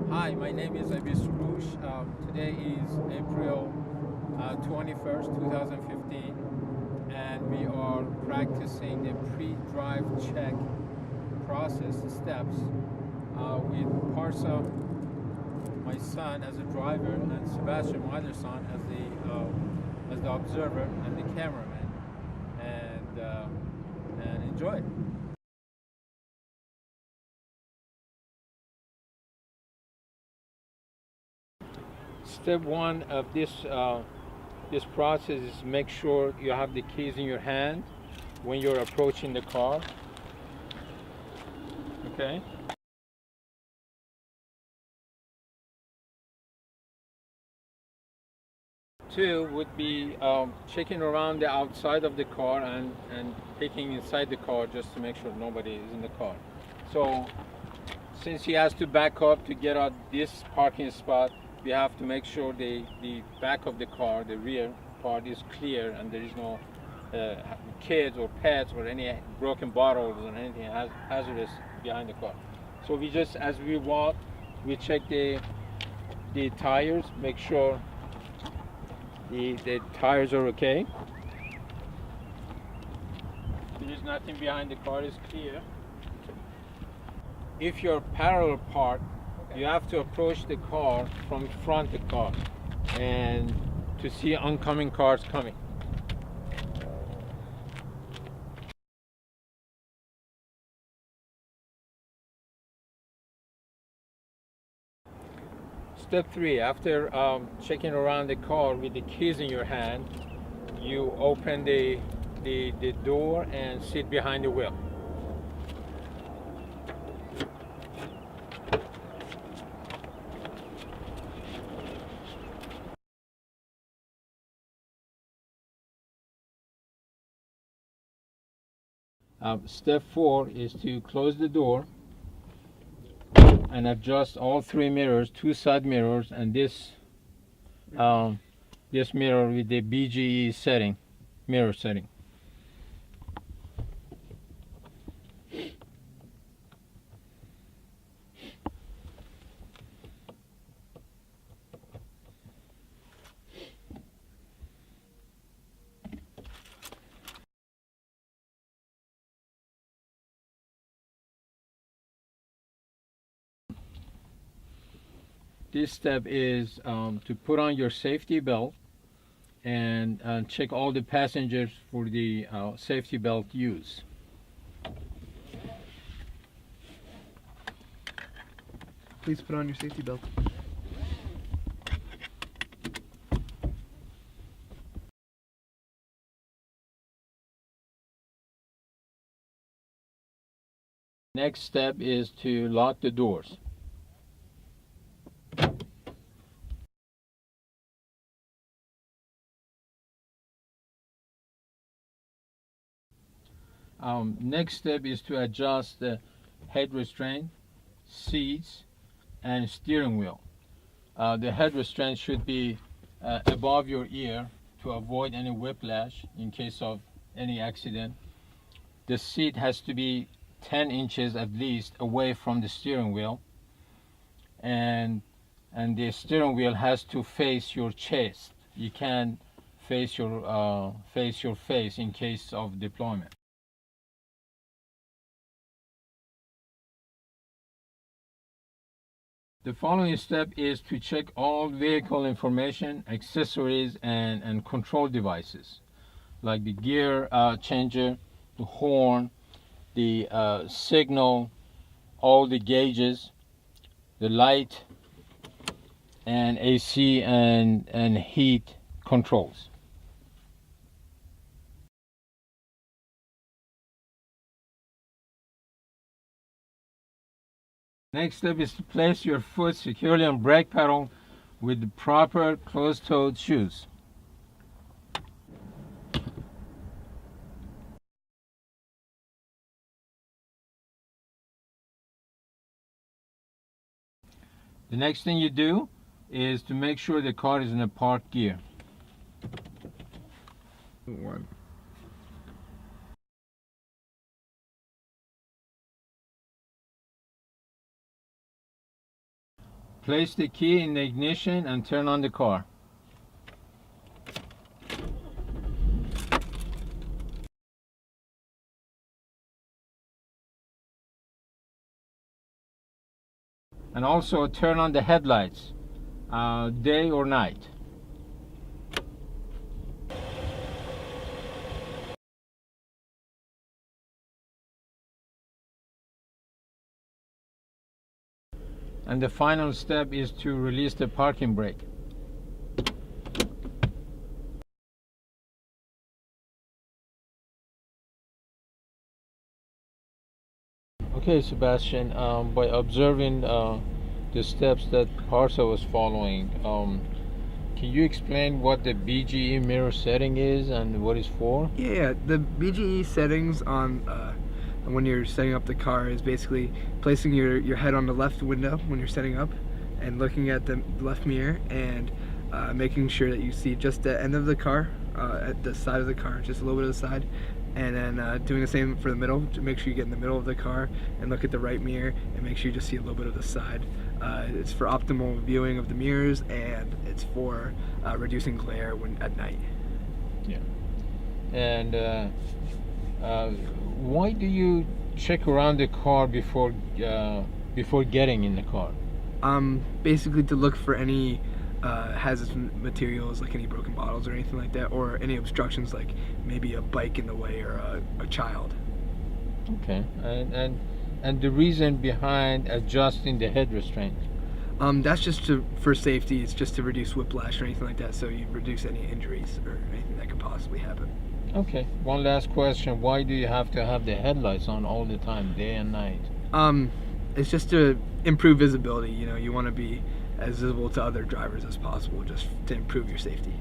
Hi, my name is Abish. Today is April 21st, 2015, and we are practicing the pre-drive check process steps with Parsa, my son, as a driver, and Sebastian, my other son, as the observer and the cameraman, and enjoy it. Step one of this process is make sure you have the keys in your hand when you're approaching the car. Okay. Two would be checking around the outside of the car and peeking inside the car just to make sure nobody is in the car. So since he has to back up to get out this parking spot, we have to make sure the back of the car, the rear part, is clear and there is no kids or pets or any broken bottles or anything hazardous behind the car. So we just, as we walk, we check the tires, make sure the tires are okay. There's nothing behind the car, is clear. If you're parallel parked, you have to approach the car from front the car and to see oncoming cars coming. Step three, after checking around the car with the keys in your hand, you open the door and sit behind the wheel. Step four is to close the door and adjust all three mirrors, two side mirrors, and this mirror with the BGE setting, mirror setting. This step is to put on your safety belt and check all the passengers for the safety belt use. Please put on your safety belt. Next step is to lock the doors. Next step is to adjust the head restraint, seats, and steering wheel. The head restraint should be above your ear to avoid any whiplash in case of any accident. The seat has to be 10 inches at least away from the steering wheel, and the steering wheel has to face your chest. You can't face your face in case of deployment. The following step is to check all vehicle information, accessories, and control devices, like the gear changer, the horn, the signal, all the gauges, the light, and AC and heat controls. Next step is to place your foot securely on brake pedal with the proper closed-toed shoes. The next thing you do is to make sure the car is in a park gear. One. Place the key in the ignition and turn on the car. And also turn on the headlights, day or night. And the final step is to release the parking brake. Okay, Sebastian, by observing the steps that Parsa was following, can you explain what the BGE mirror setting is and what it's for? Yeah, the BGE settings on when you're setting up the car is basically placing your head on the left window when you're setting up and looking at the left mirror and making sure that you see just the end of the car, at the side of the car, just a little bit of the side, and then doing the same for the middle to make sure you get in the middle of the car and look at the right mirror and make sure you just see a little bit of the side. It's for optimal viewing of the mirrors, and it's for reducing glare when at night. Yeah. And why do you check around the car before getting in the car? Basically to look for any hazardous materials, like any broken bottles or anything like that, or any obstructions, like maybe a bike in the way or a child. Okay. And the reason behind adjusting the head restraint? That's just for safety. It's just to reduce whiplash or anything like that, so you reduce any injuries or anything that could possibly happen. Okay. One last question. Why do you have to have the headlights on all the time, day and night? It's just to improve visibility. You know, you want to be as visible to other drivers as possible, just to improve your safety.